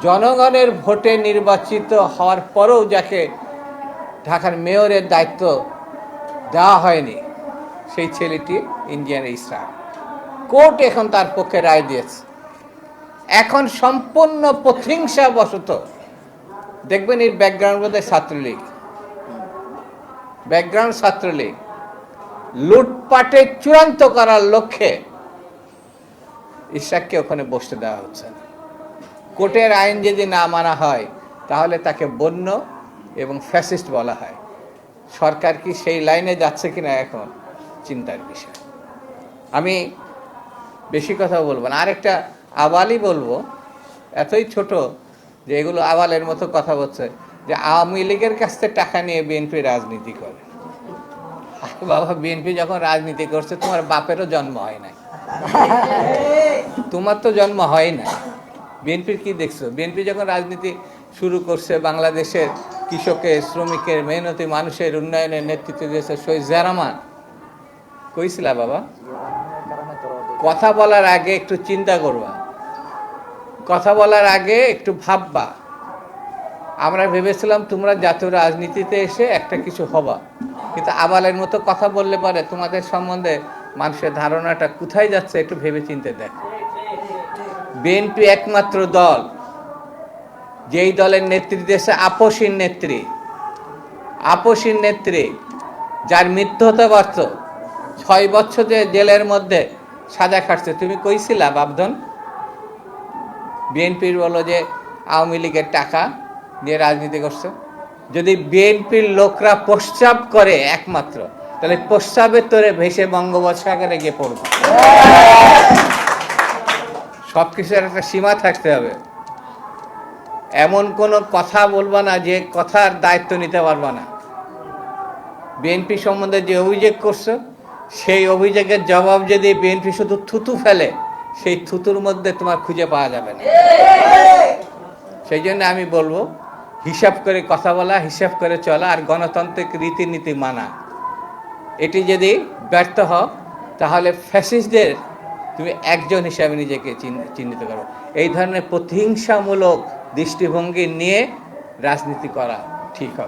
জনগণের ভোটে নির্বাচিত হওয়ার পরেও যাকে ঢাকার মেয়রের দায়িত্ব দেওয়া হয়নি, সেই ছেলেটি ইন্ডিয়ান ইসরায়েল। কোর্ট এখন তার পক্ষে রায় দিয়েছে। এখন সম্পূর্ণ প্রতিহিংসাবশত, দেখবেন এর ব্যাকগ্রাউন্ড বোধহয় ছাত্রলীগ, লুটপাটে চূড়ান্ত করার লক্ষ্যে ইশরাককে ওখানে বসতে দেওয়া হচ্ছে না। কোর্টের আইন যদি না মানা হয় তাহলে তাকে বন্য এবং ফ্যাসিস্ট বলা হয়। সরকার কি সেই লাইনে যাচ্ছে কিনা এখন চিন্তার বিষয়। আমি বেশি কথা বলবো না, আরেকটা আবালই বলবো, এতই ছোট যে এগুলো আবালের মতো কথা বলছে যে আওয়ামী লীগের কাছ থেকে টাকা নিয়ে বিএনপি রাজনীতি করে। বাবা, বিএনপি যখন রাজনীতি করছে তোমার বাপেরও জন্ম হয় নাই, তোমার তো জন্ম হয় না। বিএনপির কি দেখছো? বিএনপি যখন রাজনীতি শুরু করছে, বাংলাদেশের কৃষকের, শ্রমিকের, মেহনতি মানুষের উন্নয়নের নেতৃত্ব দিয়েছে শহীদ জিয়া রহমান। কইছিলা বাবা? কথা বলার আগে একটু চিন্তা করবা, কথা বলার আগে একটু ভাববা। আমরা ভেবেছিলাম তোমরা জাতীয় রাজনীতিতে এসে একটা কিছু হবা, কিন্তু আবালের মতো কথা বললে পারে তোমাদের সম্বন্ধে মানুষের ধারণাটা কোথায় যাচ্ছে একটু ভেবে চিন্তে দেখো। বিএনপি একমাত্র দল যেই দলের নেতৃত্ব দিয়েছে আপসীন নেত্রী, যার মৃত্যু হতে পারত, 6 বছর যে জেলের মধ্যে সাজা খাটছে। তুমি কইছিলা বাবধন? বিএনপির বলো যে আওয়ামী লীগের টাকা দিয়ে রাজনীতি করছে। যদি বিএনপির লোকরা প্রস্রাব করে একমাত্র, তাহলে প্রস্রাবের তোরে ভেসে বঙ্গোপসাগরে গিয়ে পড়বে। সব কিছুর একটা সীমা থাকতে হবে। এমন কোনো কথা বলবা না যে কথার দায়িত্ব নিতে পারবা না। বিএনপি সম্বন্ধে যে অভিযোগ করছো, সেই অভিযোগের জবাব যদি বিএনপি শুধু থুতু ফেলে, সেই থুতুর মধ্যে তোমার খুঁজে পাওয়া যাবে না। সেই জন্য আমি বলবো, হিসাব করে কথা বলা, হিসাব করে চলা, আর গণতান্ত্রিক রীতিনীতি মানা। এটি যদি ব্যর্থ হও তাহলে ফ্যাসিস্টদের তুমি একজন হিসাবে নিজেকে চিহ্নিত করো। এই ধরনের প্রতিহিংসামূলক দৃষ্টিভঙ্গি নিয়ে রাজনীতি করা ঠিক হবে।